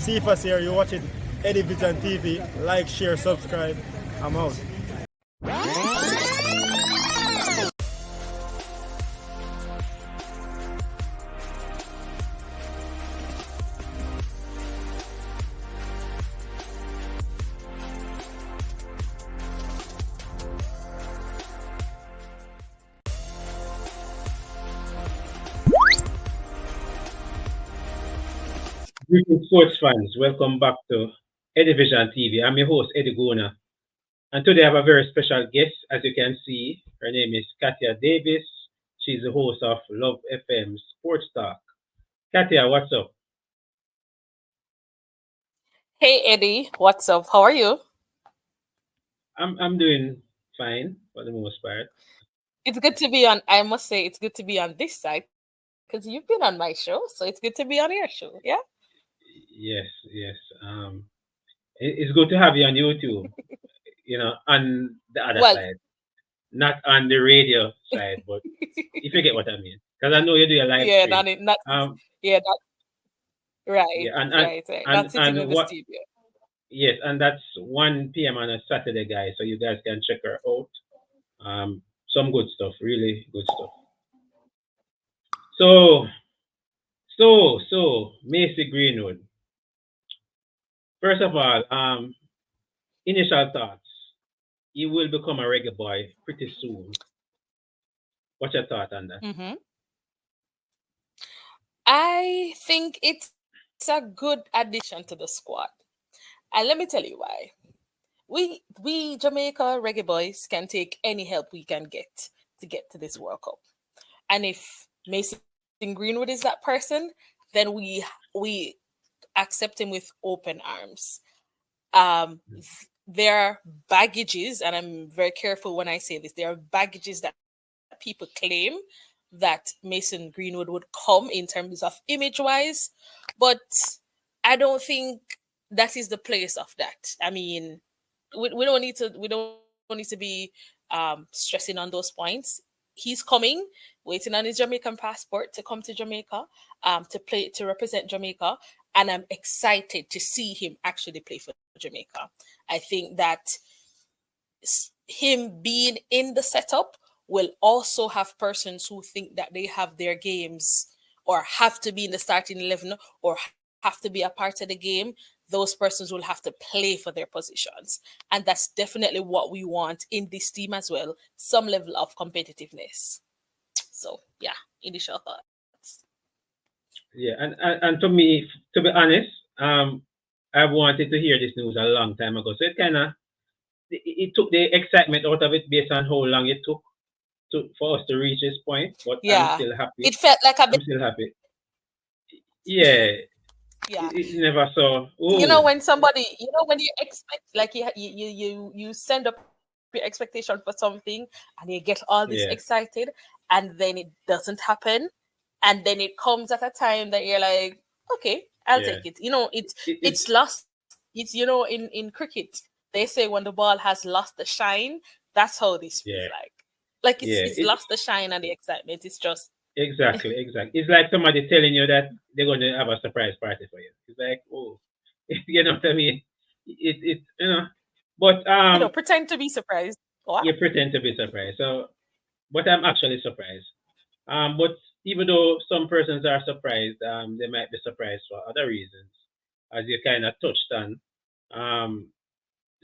See if us here. You're watching Eddie Vision TV. Like, share, subscribe. I'm out. Greetings, sports fans. Welcome back to Eddie Vision TV. I'm your host, Eddie Gona. And today I have a very special guest. As you can see, her name is Katia Davis. She's the host of Love FM Sports Talk. Katia, what's up? Hey Eddie, what's up? How are you? I'm doing fine for the most part. It's good to be on. I must say, it's good to be on this side because you've been on my show, so it's good to be on your show. Yeah. Yes. It's good to have you on YouTube, on the other Well, side. Not on the radio side, but if you get what I mean. Because I know you do a live yeah, stream. not yeah, that right, Yeah, right. Not sitting in and the what studio. yes, and that's 1 p.m. on a Saturday, guys. So you guys can check her out. Some good stuff, really good stuff. So, Macy Greenwood. First of all, initial thoughts. You will become a reggae boy pretty soon. What's your thought on that? Mm-hmm. I think it's a good addition to the squad, and let me tell you why. We Jamaica Reggae Boys can take any help we can get to this World Cup, and if Mason Greenwood is that person, then we accept him with open arms. There are baggages, and I'm very careful when I say this. There are baggages that people claim that Mason Greenwood would come in terms of image wise, but I don't think that is the place of that. I mean, we don't need to be stressing on those points. He's coming, waiting on his Jamaican passport to come to Jamaica, to represent Jamaica, and I'm excited to see him actually play for Jamaica. I think that him being in the setup will also have persons who think that they have their games or have to be in the starting 11 or have to be a part of the game. Those persons will have to play for their positions. And that's definitely what we want in this team as well. Some level of competitiveness. So, yeah, initial thoughts. Yeah, and to me, to be honest, I wanted to hear this news a long time ago. So it took the excitement out of it based on how long it took for us to reach this point. But I'm still happy. It felt like a bit. I'm still happy. Yeah. Yeah. It never saw. When when you expect, like you send up your expectation for something and you get all this excited and then it doesn't happen, and then it comes at a time that you're like, okay, I'll take it. It's lost. It's in cricket they say when the ball has lost the shine, that's how this feels like. Like it's lost the shine and the excitement. It's just exactly. It's like somebody telling you that they're going to have a surprise party for you. It's like, oh, you know what I mean? But pretend to be surprised. What? You pretend to be surprised. So, but I'm actually surprised. But even though some persons are surprised, they might be surprised for other reasons, as you kind of touched on.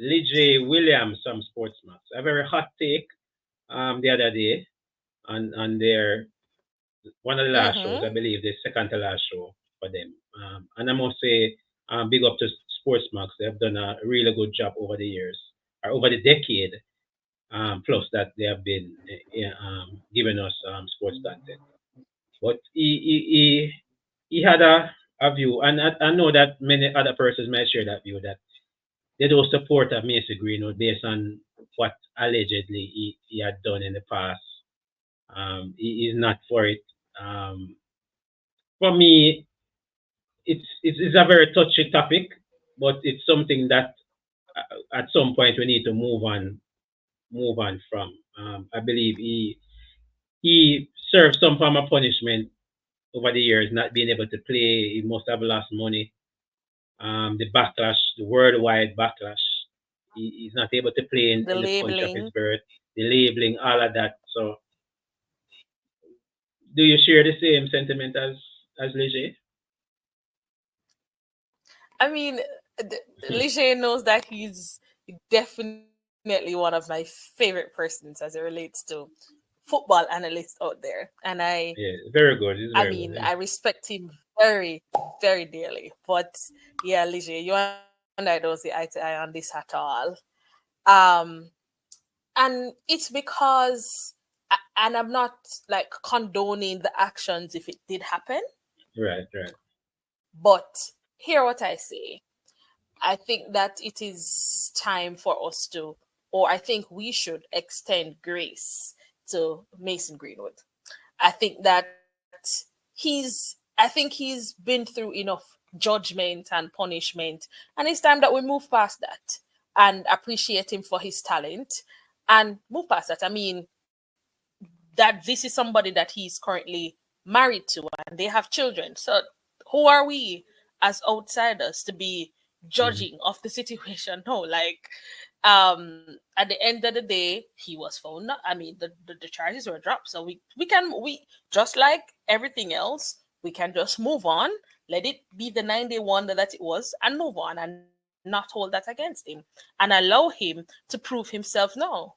Lee Williams from Sportsmax, a very hot take the other day on their one of the last shows, I believe the second to last show for them. And I must say, big up to Sportsmax. They've done a really good job over the years, or over the decade, plus that they have been giving us sports content. But he had a view, and I know that many other persons might share that view, that they don't support of Macy Greenwood based on what allegedly he had done in the past. He is not for it. For me, it's a very touchy topic, but it's something that at some point we need to move on from. I believe he served some form of punishment over the years, not being able to play. He must have lost money. the backlash, the worldwide backlash. He's not able to play The in the country of his labeling. birth, the labeling, all of that. So, do you share the same sentiment as Leger? I mean, Ligier knows that he's definitely one of my favorite persons as it relates to football analysts out there. And Yeah, very good. It's I very mean, good. I respect him very, very dearly. But yeah, Ligier, you and I don't see eye to eye on this at all. Um, and it's because, and I'm not like condoning the actions if it did happen, Right, right. but hear what I say. I think that it is time for us to, or I think we should extend grace to Mason Greenwood. I think that I think he's been through enough judgment and punishment, and it's time that we move past that and appreciate him for his talent and move past that. I mean, that this is somebody that he's currently married to and they have children. So who are we as outsiders to be Hmm. judging of the situation? No, like at the end of the day, he was found. I mean, the charges were dropped. So we just like everything else, we can just move on, let it be the 9-day wonder that it was, and move on and not hold that against him and allow him to prove himself now.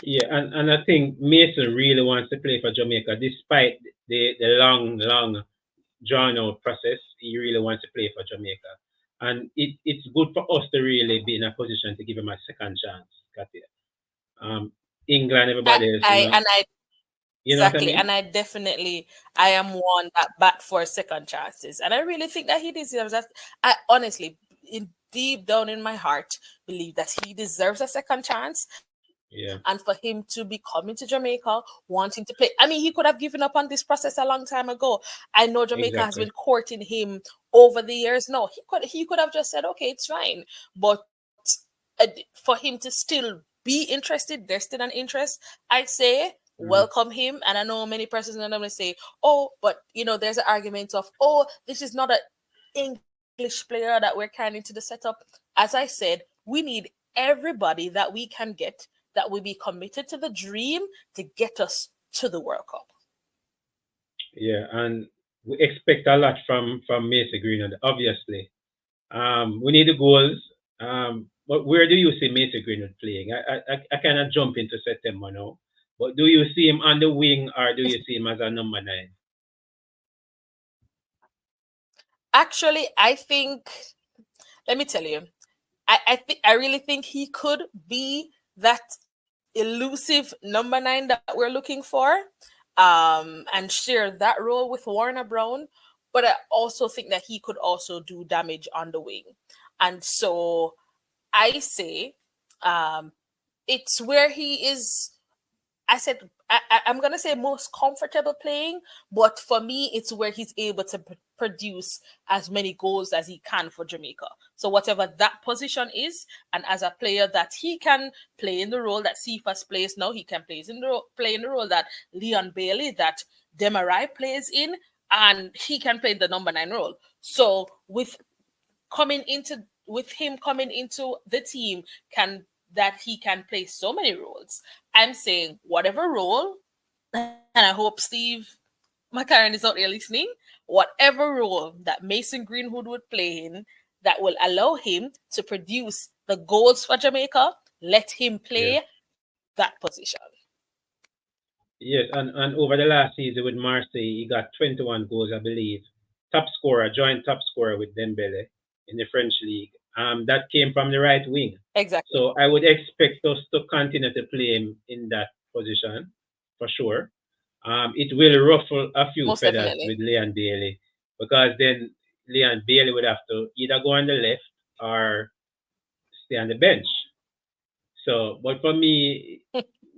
Yeah, and I think Mason really wants to play for Jamaica, despite the long drawn out process. He really wants to play for Jamaica, and it's good for us to really be in a position to give him a second chance. Katia. Um, England, everybody else, I you know what I exactly, mean? and I am one that bat for second chances, and I really think that he deserves that. I honestly, deep down in my heart, believe that he deserves a second chance, and for Yeah, him to be coming to Jamaica, wanting to play. I mean, he could have given up on this process a long time ago. I know Jamaica has been exactly. courting him over the years. No, he could have just said, okay, it's fine, but for him to still be interested, there's still an interest. I say Hmm. welcome him, and I know many persons are going to say, oh, but there's an argument of, oh, this is not an English player that we're carrying into the setup. As I said, we need everybody that we can get that will be committed to the dream to get us to the World Cup. Yeah, and we expect a lot from Mason Greenwood. Obviously, we need the goals. But where do you see Mason Greenwood playing? I cannot jump into September now. But do you see him on the wing or do you see him as a number nine? Actually, I think, let me tell you, I really think he could be that elusive number 9 that we're looking for, and share that role with Warner Brown. But I also think that he could also do damage on the wing, and so I say, um, it's where he is. I said I'm gonna say most comfortable playing, but for me, it's where he's able to produce as many goals as he can for Jamaica. So whatever that position is, and as a player that he can play in the role that Cephas plays now, he can play in the role that Leon Bailey, that Demarai plays in, and he can play the number 9 role. So coming into with him coming into the team, can that he can play so many roles. I'm saying whatever role, and I hope Steve McCarron is out there listening, whatever role that Mason Greenwood would play in that will allow him to produce the goals for Jamaica, let him Yeah. play that position. Yes, and over the last season with Marseille, he got 21 goals, I believe. Top scorer, joint top scorer with Dembele in the French league. That came from the right wing. Exactly. So I would expect us to continue to play him in that position for sure. It will ruffle a few Most feathers definitely. with Leon Bailey because then Leon Bailey would have to either go on the left or stay on the bench. So, but for me,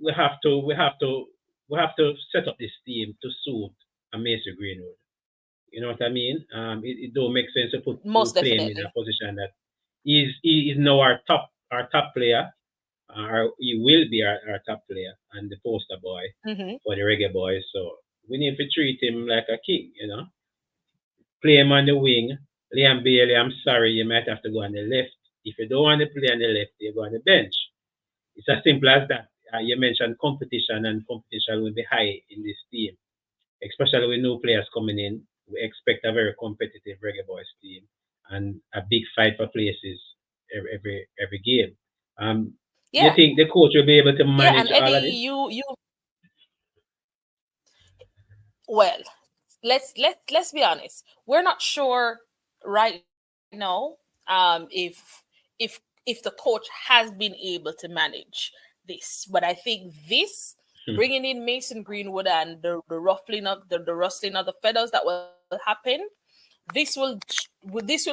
we have to we have to we have to set up this team to suit a Mason Greenwood. You know what I mean? It don't make sense to Most play him in a definitely. position that he is now our top player, or he will be our top player and the poster boy Hmm. for the Reggae Boys. So we need to treat him like a king. play him on the wing. Liam Bailey, I'm sorry, you might have to go on the left. If you don't want to play on the left, you go on the bench. It's as simple as that. You mentioned competition, and competition will be high in this team, especially with new players coming in. We expect a very competitive Reggae Boyz team and a big fight for places every game. Do you Yeah, think the coach will be able to yeah, and manage Eddie, all of this? you well, let's be honest. We're not sure right now if the coach has been able to manage this, but I think this Hmm. bringing in Mason Greenwood and the ruffling of the rustling of the feathers that will happen, this will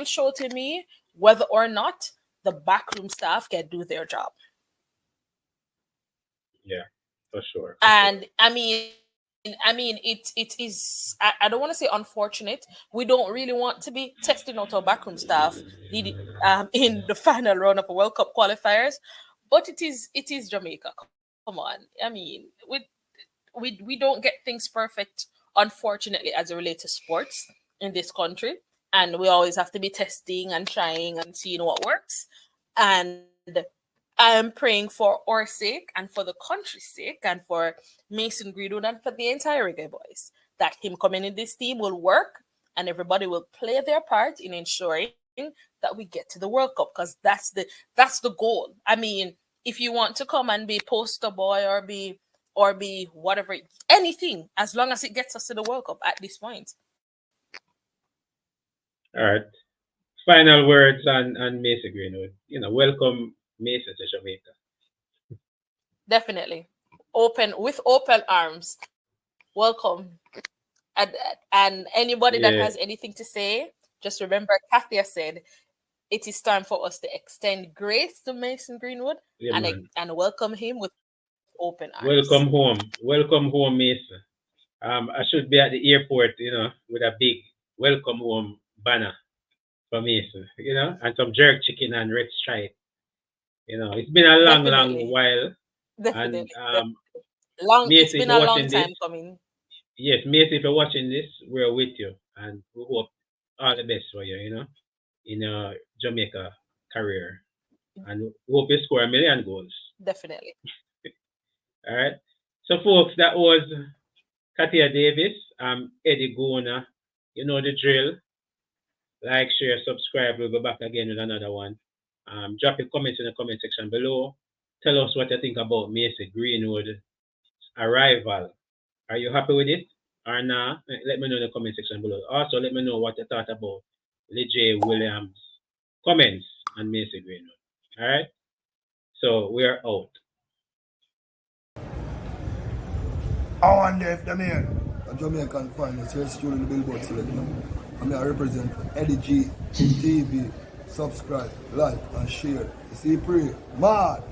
show to me whether or not the backroom staff can do their job. Yeah, for sure. And I mean it is I don't want to say unfortunate. We don't really want to be testing out our backroom staff in the final round of a World Cup qualifiers, but it is Jamaica. Come on. I mean, we don't get things perfect, unfortunately, as it relates to sports in this country, and we always have to be testing and trying and seeing what works. And I am praying for our sake and for the country's sake and for Mason Greenwood and for the entire Reggae Boys that him coming in this team will work and everybody will play their part in ensuring that we get to the World Cup, because that's the goal. I mean, if you want to come and be poster boy or be whatever, anything, as long as it gets us to the World Cup at this point. All right. Final words on Mason Greenwood. Welcome Mason to Jamaica. Definitely. With open arms. Welcome. And anybody that Yeah, has anything to say, just remember Kathia said it is time for us to extend grace to Mason Greenwood yeah, man. and welcome him with open arms. Welcome home. Welcome home, Mason. I should be at the airport, with a big welcome home banner for Mason, and some jerk chicken and red stripe. It's been a long, long Definitely. while. And Definitely. It's Mason, if been you're a long watching this, time coming. yes, Mason, if you're watching this, we're with you. And we hope all the best for you, in your Jamaica career. And we hope you score 1,000,000 goals. Definitely. All right. So, folks, that was Katia Davis. Eddie Gona. You know the drill. Like, share, subscribe. We'll be back again with another one. Drop your comments in the comment section below. Tell us what you think about Mason Greenwood's arrival. Are you happy with it or not? Let me know in the comment section below. Also, let me know what you thought about J. Williams' comments on Mason Greenwood. All right. So we are out. I wonder if the man, a Jamaican finest, here still in the billboard select now. I represent Eddie G TV. Subscribe, like, and share. You see, pray. Mad.